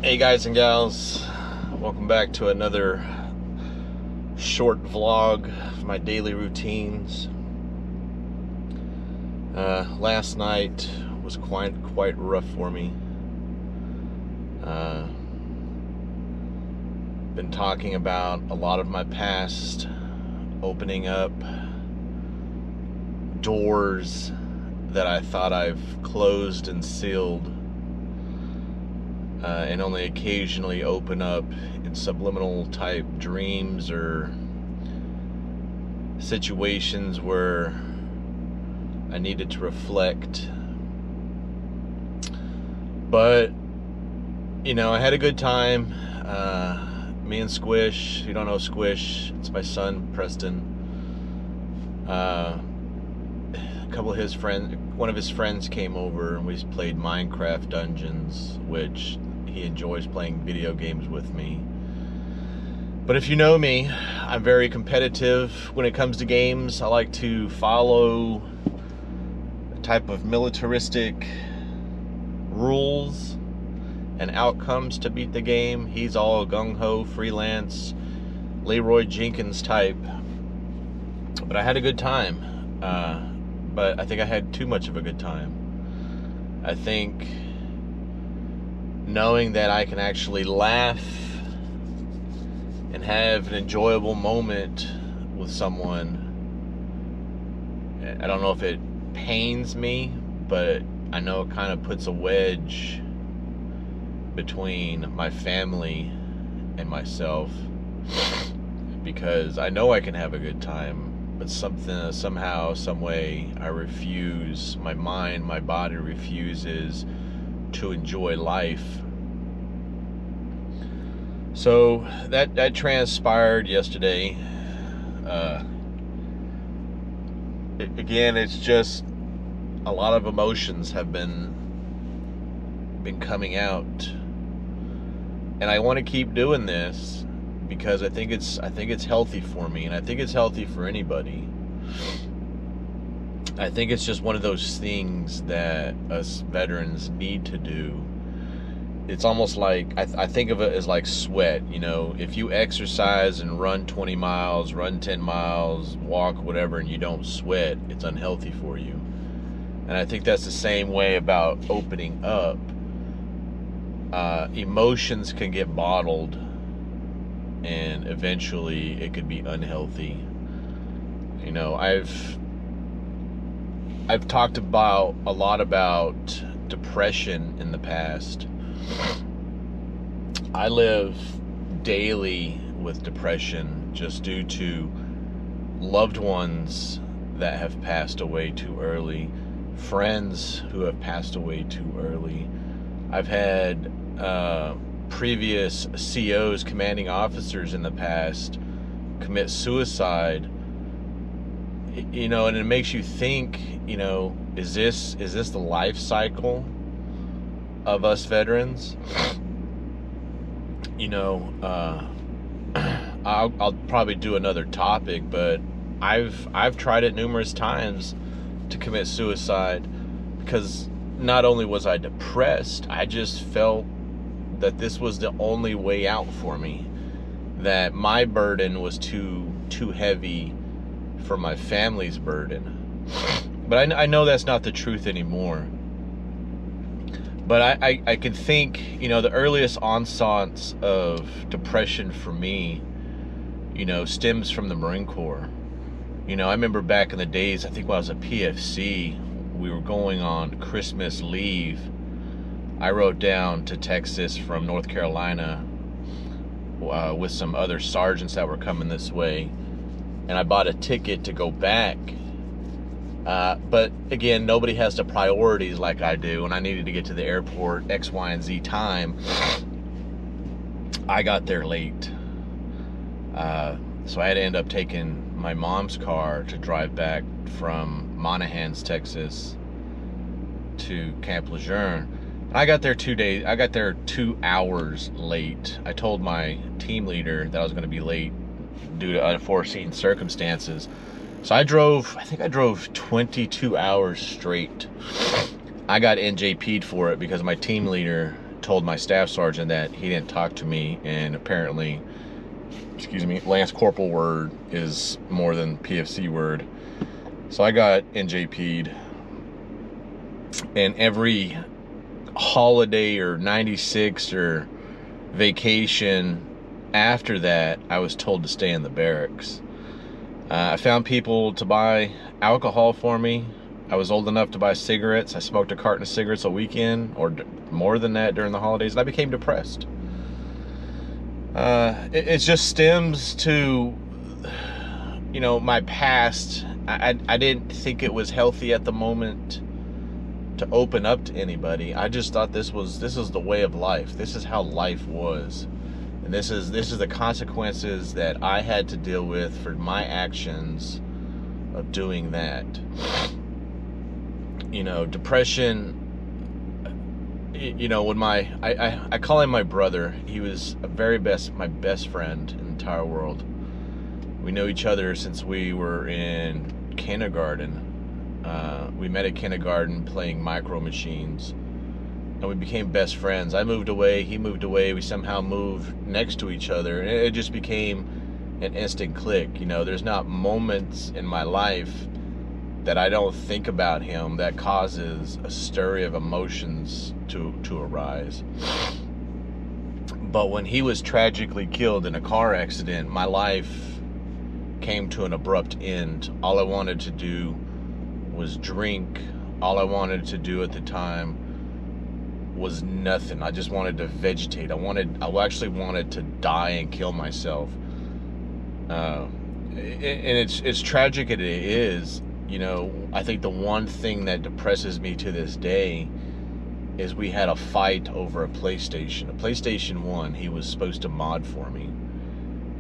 Hey guys and gals, welcome back to another short vlog of my daily routines. Last night was quite rough for me. Been talking about a lot of my past, opening up doors that I thought I've closed and sealed, and only occasionally open up in subliminal type dreams or situations where I needed to reflect. But I had a good time. Me and Squish, if you don't know Squish, it's my son Preston. A couple of his friends, one of his friends came over and we played Minecraft Dungeons, which he enjoys playing video games with me. But if you know me, I'm very competitive when it comes to games. I like to follow a type of militaristic rules and outcomes to beat the game. He's all gung-ho, freelance, Leroy Jenkins type. But I had a good time. But I think I had too much of a good time. I think knowing that I can actually laugh and have an enjoyable moment with someone, I don't know if it pains me, but I know it kind of puts a wedge between my family and myself, because I know I can have a good time, but somehow, some way, I refuse, my mind, my body refuses to enjoy life. So that transpired yesterday. Again, it's just a lot of emotions have been coming out, and I want to keep doing this because I think it's healthy for me, and I think it's healthy for anybody. I think it's just one of those things that us veterans need to do. It's almost like, I think of it as like sweat. If you exercise and run 20 miles, run 10 miles, walk, whatever, and you don't sweat, it's unhealthy for you. And I think that's the same way about opening up. Emotions can get bottled, and eventually it could be unhealthy. I've talked about a lot about depression in the past. I live daily with depression just due to loved ones that have passed away too early, friends who have passed away too early. I've had previous COs, commanding officers in the past, commit suicide. And it makes you think, is this the life cycle of us veterans? I'll probably do another topic, but I've tried it numerous times to commit suicide, because not only was I depressed, I just felt that this was the only way out for me, that my burden was too heavy for my family's burden. But I know that's not the truth anymore. But I can think, the earliest onsets of depression for me, stems from the Marine Corps. I remember back in the days, I think when I was a PFC, we were going on Christmas leave. I rode down to Texas from North Carolina with some other sergeants that were coming this way, and I bought a ticket to go back. But again, nobody has the priorities like I do, and I needed to get to the airport X, Y, and Z time. I got there late. So I had to end up taking my mom's car to drive back from Monahans, Texas to Camp Lejeune. I got there 2 hours late. I told my team leader that I was going to be late due to unforeseen circumstances. So I think I drove 22 hours straight. I got NJP'd for it because my team leader told my staff sergeant that he didn't talk to me, and apparently, Lance Corporal word is more than PFC word. So I got NJP'd, and every holiday or 96 or vacation after that, I was told to stay in the barracks. I found people to buy alcohol for me. I was old enough to buy cigarettes. I smoked a carton of cigarettes a weekend, or more than that during the holidays, and I became depressed. It just stems to, my past. I didn't think it was healthy at the moment to open up to anybody. I just thought this is the way of life. This is how life was. And this is the consequences that I had to deal with for my actions of doing that. Depression, when I call him my brother. He was my best friend in the entire world. We know each other since we were in kindergarten. We met at kindergarten playing Micro Machines, and we became best friends. I moved away, he moved away, we somehow moved next to each other, and it just became an instant click. There's not moments in my life that I don't think about him that causes a stir of emotions to arise. But when he was tragically killed in a car accident, my life came to an abrupt end. All I wanted to do was drink. All I wanted to do at the time was nothing. I just wanted to vegetate. I actually wanted to die and kill myself. And it's tragic as it is. I think the one thing that depresses me to this day is we had a fight over a PlayStation 1. He was supposed to mod for me,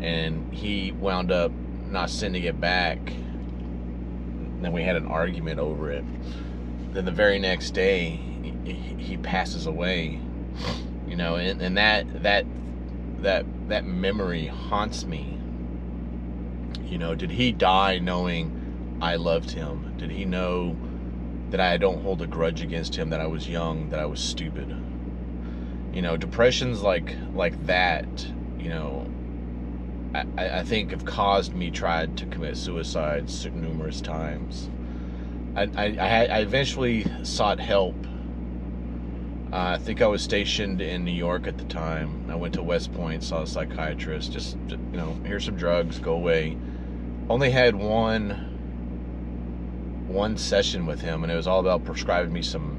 and he wound up not sending it back. And then we had an argument over it. Then the very next day, he passes away. And that memory haunts me. Did he die knowing I loved him? Did he know that I don't hold a grudge against him, that I was young, that I was stupid? Depressions like that, I think have caused me tried to commit suicide numerous times. I eventually sought help. I think I was stationed in New York at the time. I went to West Point, saw a psychiatrist. Just, here's some drugs, go away. Only had one session with him, and it was all about prescribing me some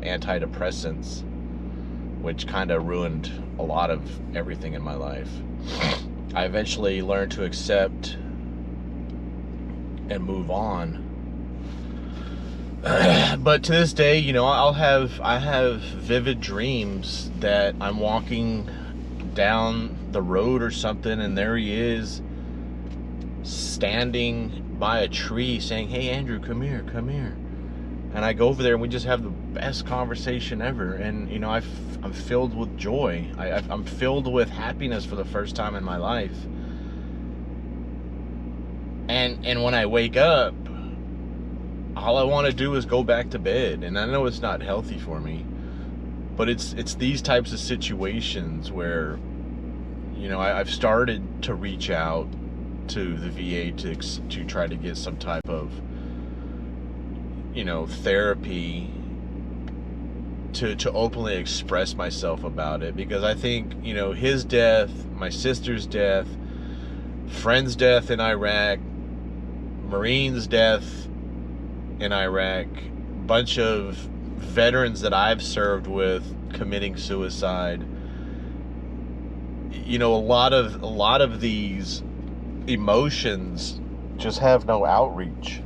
antidepressants, which kind of ruined a lot of everything in my life. I eventually learned to accept and move on. But to this day, I have vivid dreams that I'm walking down the road or something, and there he is standing by a tree saying, "Hey Andrew, come here." And I go over there and we just have the best conversation ever. And I'm filled with joy. I'm filled with happiness for the first time in my life. And when I wake up, all I want to do is go back to bed. And I know it's not healthy for me, but it's these types of situations where I've started to reach out to the VA to try to get some type of therapy to openly express myself about it, because I think his death, my sister's death, friend's death in Iraq, Marine's death in Iraq, bunch of veterans that I've served with committing suicide, a lot of these emotions just have no outreach.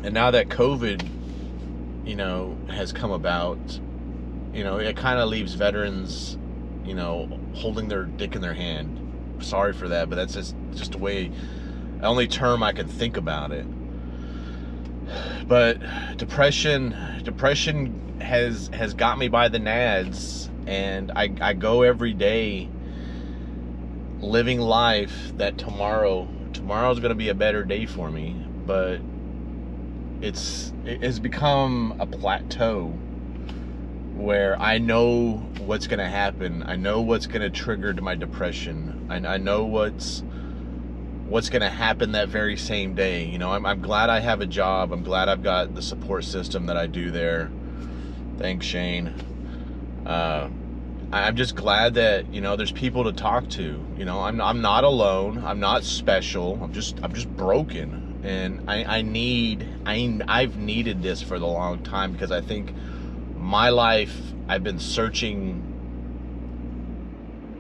And now that COVID has come about, it kind of leaves veterans holding their dick in their hand. Sorry for that, but that's just the way, the only term I can think about it. But depression has got me by the nads, and I go every day living life that tomorrow's going to be a better day for me. But it has become a plateau where I know what's going to happen. I know what's going to trigger my depression. I know what's going to happen that very same day. You know, I'm glad I have a job. I'm glad I've got the support system that I do there. Thanks, Shane. I'm just glad that, you know, there's people to talk to. You know, I'm not alone. I'm not special. I'm just broken, and I've needed this for the long time, because I think my life, I've been searching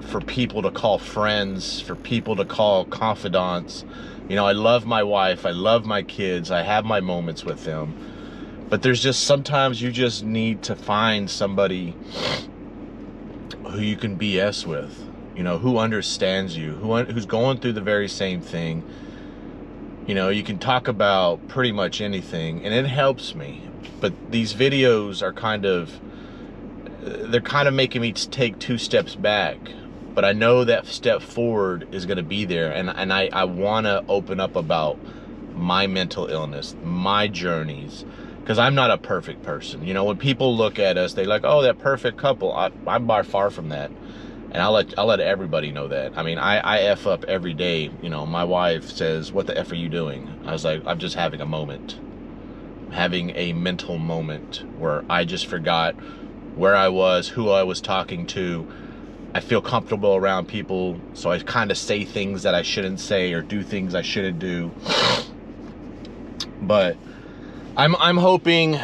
for people to call friends, for people to call confidants. You know, I love my wife, I love my kids, I have my moments with them, but there's just sometimes you just need to find somebody who you can BS with, you know, who understands you, who's going through the very same thing. You know, you can talk about pretty much anything, and it helps me. But these videos are they're kind of making me take 2 steps back. But I know that step forward is going to be there, and I want to open up about my mental illness, my journeys, because I'm not a perfect person. You know, when people look at us, they like, oh, that perfect couple. I'm by far from that, and I'll let everybody know that. I mean, I F up every day. You know, my wife says, what the F are you doing? I was like, I'm just having a moment. Having a mental moment where I just forgot where I was, who I was talking to. I feel comfortable around people, so I kind of say things that I shouldn't say or do things I shouldn't do. But I'm hoping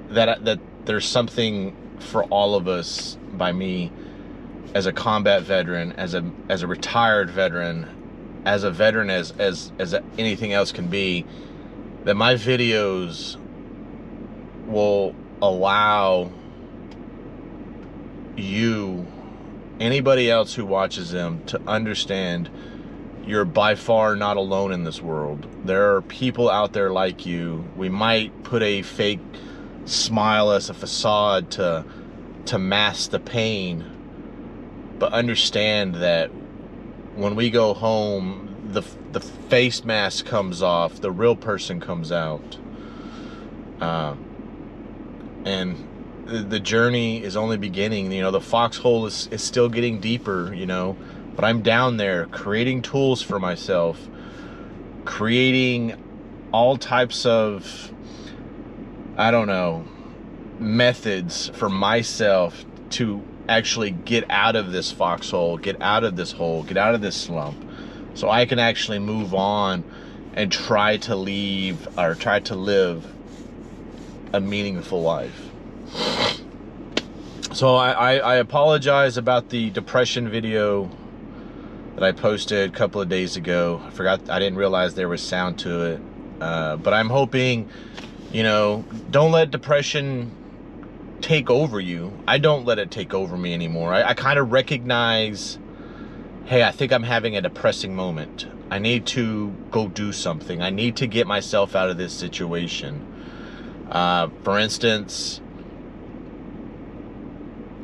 that there's something for all of us, by me as a combat veteran, as a retired veteran, as a veteran as anything else can be, that my videos will allow you, anybody else who watches them, to understand you're by far not alone in this world. There are people out there like you. We might put a fake smile as a facade to mask the pain, but understand that when we go home, the face mask comes off, the real person comes out, and the journey is only beginning. You know, the foxhole is still getting deeper, you know, but I'm down there creating tools for myself, creating all types of, I don't know, methods for myself to actually get out of this foxhole, get out of this hole, get out of this slump, so I can actually move on and try to live a meaningful life. So I apologize about the depression video that I posted a couple of days ago. I didn't realize there was sound to it. But I'm hoping, you know, don't let depression take over you. I don't let it take over me anymore. I kind of recognize, hey, I think I'm having a depressing moment. I need to go do something. I need to get myself out of this situation. For instance,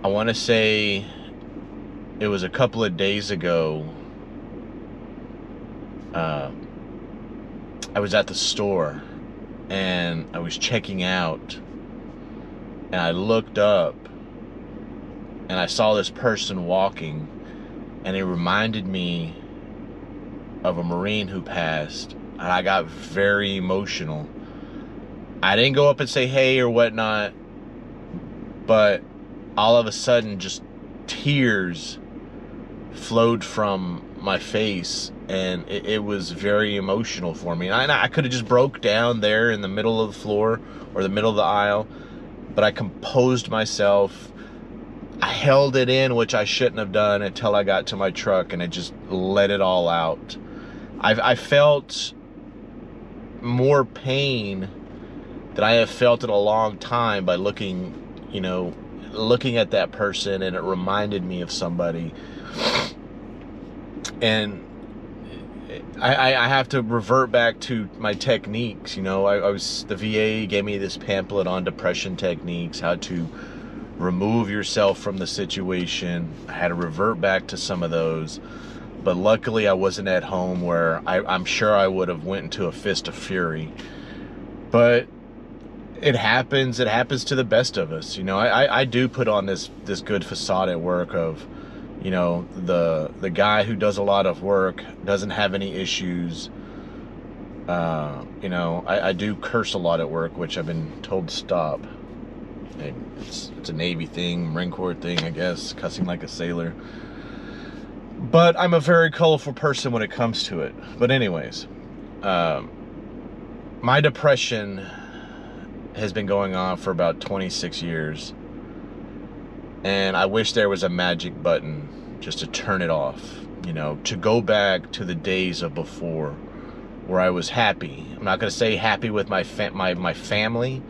I want to say it was a couple of days ago. I was at the store and I was checking out, and I looked up and I saw this person walking, and it reminded me of a Marine who passed, and I got very emotional. I didn't go up and say hey or whatnot, but all of a sudden just tears flowed from my face, and it was very emotional for me. And I could have just broke down there in the middle of the floor or the middle of the aisle, but I composed myself. I held it in, which I shouldn't have done, until I got to my truck, and I just let it all out. I felt more pain than I have felt in a long time by looking at that person, and it reminded me of somebody. And I have to revert back to my techniques. You know, the VA gave me this pamphlet on depression techniques, how to remove yourself from the situation. I had to revert back to some of those, but luckily I wasn't at home, where I'm sure I would have went into a fist of fury. But it happens. It happens to the best of us. You know, I do put on this good facade at work of, you know, the guy who does a lot of work, doesn't have any issues. You know, I do curse a lot at work, which I've been told to stop. And it's a Navy thing, Marine Corps thing, I guess, cussing like a sailor. But I'm a very colorful person when it comes to it. But anyways, my depression has been going on for about 26 years. And I wish there was a magic button just to turn it off, you know, to go back to the days of before where I was happy. I'm not going to say happy with my family,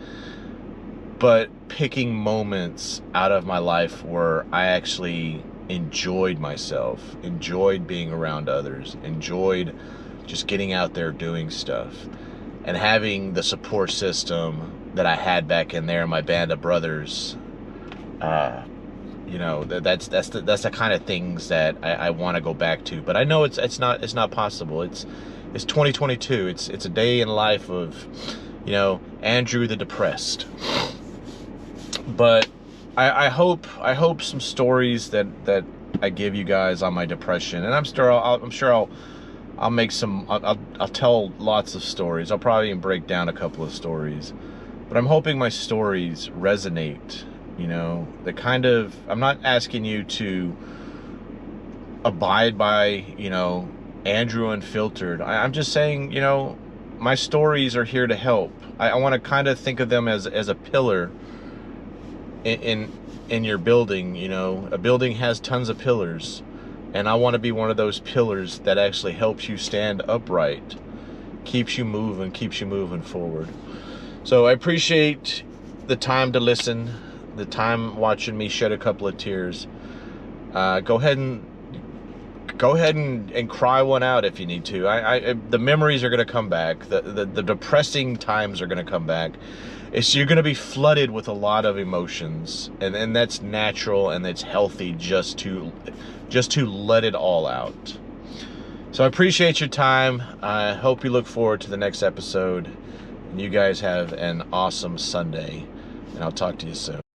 but picking moments out of my life where I actually enjoyed myself, enjoyed being around others, enjoyed just getting out there doing stuff, and having the support system that I had back in there, my band of brothers. You know, that's the kind of things that I want to go back to. But I know it's not possible. It's 2022. It's a day in life of, you know, Andrew the depressed. But I hope some stories that I give you guys on my depression, and I'm sure I'll make some. I'll tell lots of stories. I'll probably even break down a couple of stories. But I'm hoping my stories resonate. You know, I'm not asking you to abide by, you know, Andrew-Unfiltered. I'm just saying, you know, my stories are here to help. I want to kind of think of them as a pillar in your building. You know, a building has tons of pillars, and I want to be one of those pillars that actually helps you stand upright, keeps you moving forward. So I appreciate the time to listen, the time watching me shed a couple of tears. Go ahead and cry one out if you need to. The memories are going to come back. The depressing times are going to come back. You're going to be flooded with a lot of emotions, and that's natural, and it's healthy just to let it all out. So I appreciate your time. I hope you look forward to the next episode. And you guys have an awesome Sunday, and I'll talk to you soon.